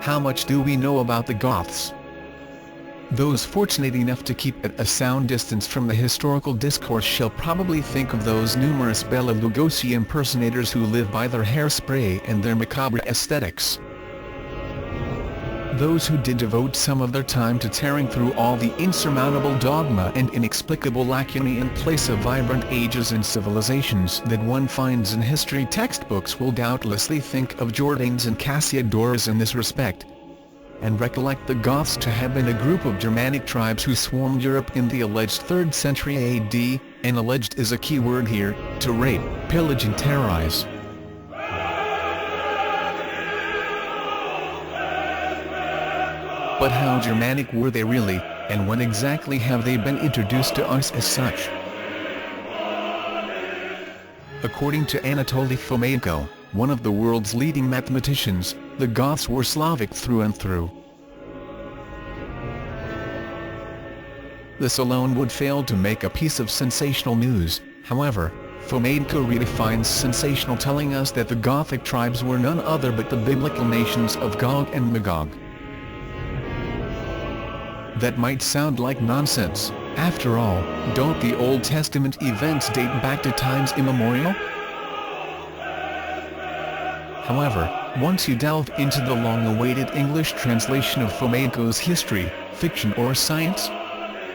How much do we know about the Goths? Those fortunate enough to keep at a sound distance from the historical discourse shall probably think of those numerous Bela Lugosi impersonators who live by their hairspray and their macabre aesthetics. Those who did devote some of their time to tearing through all the insurmountable dogma and inexplicable lacunae in place of vibrant ages and civilizations that one finds in history textbooks will doubtlessly think of Jordanes and Cassiodorus in this respect, and recollect the Goths to have been a group of Germanic tribes who swarmed Europe in the alleged 3rd century AD, and alleged is a key word here, to rape, pillage and terrorize. But how Germanic were they really, and when exactly have they been introduced to us as such? According to Anatoly Fomenko, one of the world's leading mathematicians, the Goths were Slavic through and through. This alone would fail to make a piece of sensational news, however. Fomenko redefines sensational, telling us that the Gothic tribes were none other but the biblical nations of Gog and Magog. That might sound like nonsense. After all, don't the Old Testament events date back to times immemorial? However, once you delve into the long-awaited English translation of Fomenko's history, fiction or science,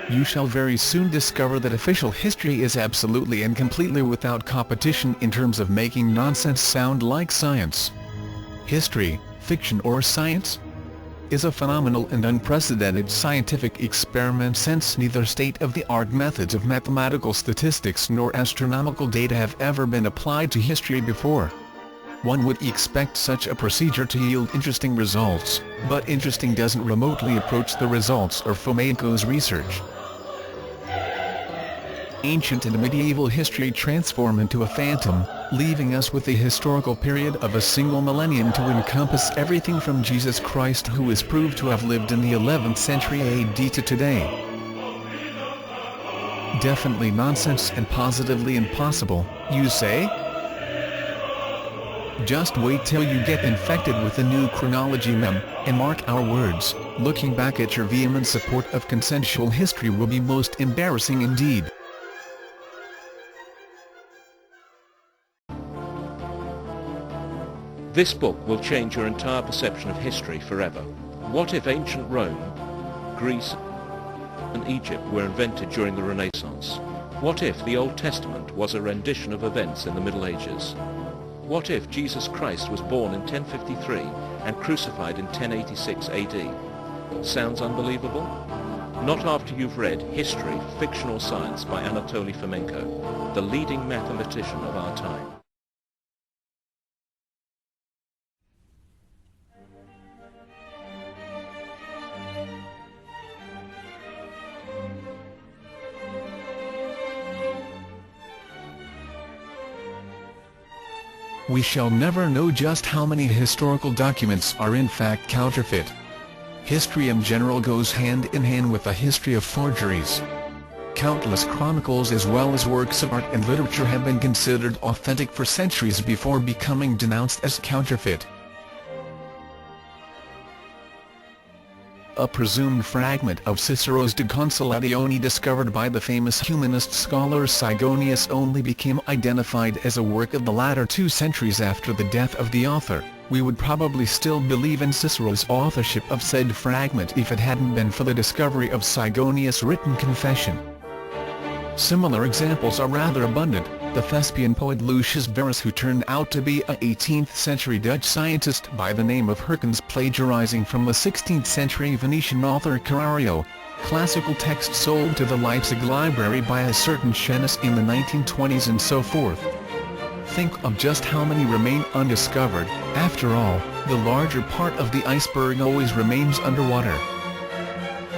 you shall very soon discover that official history is absolutely and completely without competition in terms of making nonsense sound like science. History, fiction or science, is a phenomenal and unprecedented scientific experiment, since neither state-of-the-art methods of mathematical statistics nor astronomical data have ever been applied to history before. One would expect such a procedure to yield interesting results, but interesting doesn't remotely approach the results of Fomenko's research. Ancient and medieval history transform into a phantom, leaving us with the historical period of a single millennium to encompass everything from Jesus Christ, who is proved to have lived in the 11th century AD, to today. Definitely nonsense and positively impossible, you say? Just wait till you get infected with the new chronology meme, and mark our words, looking back at your vehement support of consensual history will be most embarrassing indeed. This book will change your entire perception of history forever. What if ancient Rome, Greece, and Egypt were invented during the Renaissance? What if the Old Testament was a rendition of events in the Middle Ages? What if Jesus Christ was born in 1053 and crucified in 1086 AD? Sounds unbelievable? Not after you've read History, Fiction or Science by Anatoly Fomenko, the leading mathematician of our time. We shall never know just how many historical documents are in fact counterfeit. History in general goes hand in hand with a history of forgeries. Countless chronicles as well as works of art and literature have been considered authentic for centuries before becoming denounced as counterfeit. A presumed fragment of Cicero's De Consolatione discovered by the famous humanist scholar Sigonius only became identified as a work of the latter 2 centuries after the death of the author. We would probably still believe in Cicero's authorship of said fragment if it hadn't been for the discovery of Sigonius' written confession. Similar examples are rather abundant. The Thespian poet Lucius Verus, who turned out to be a 18th century Dutch scientist by the name of Herkens, plagiarizing from the 16th century Venetian author Carrario, classical text sold to the Leipzig library by a certain Schenes in the 1920s and so forth. Think of just how many remain undiscovered. After all, the larger part of the iceberg always remains underwater.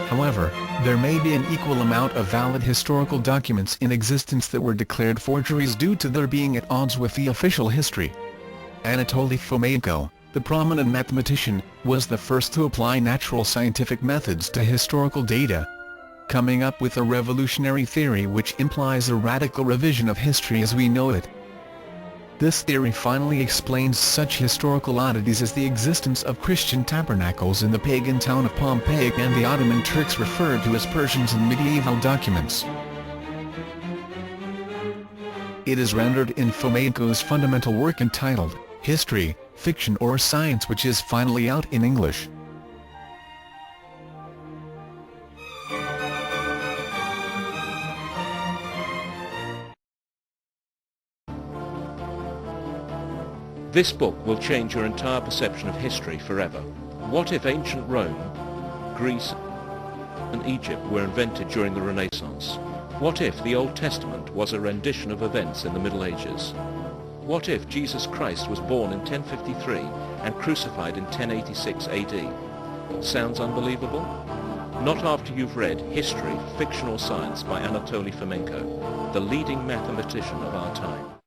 However, there may be an equal amount of valid historical documents in existence that were declared forgeries due to their being at odds with the official history. Anatoly Fomenko, the prominent mathematician, was the first to apply natural scientific methods to historical data, coming up with a revolutionary theory which implies a radical revision of history as we know it. This theory finally explains such historical oddities as the existence of Christian tabernacles in the pagan town of Pompeii and the Ottoman Turks referred to as Persians in medieval documents. It is rendered in Fomenko's fundamental work entitled, History, Fiction or Science, which is finally out in English. This book will change your entire perception of history forever. What if ancient Rome, Greece and Egypt were invented during the Renaissance? What if the Old Testament was a rendition of events in the Middle Ages? What if Jesus Christ was born in 1053 and crucified in 1086 AD? Sounds unbelievable? Not after you've read History, Fiction or Science by Anatoly Fomenko, the leading mathematician of our time.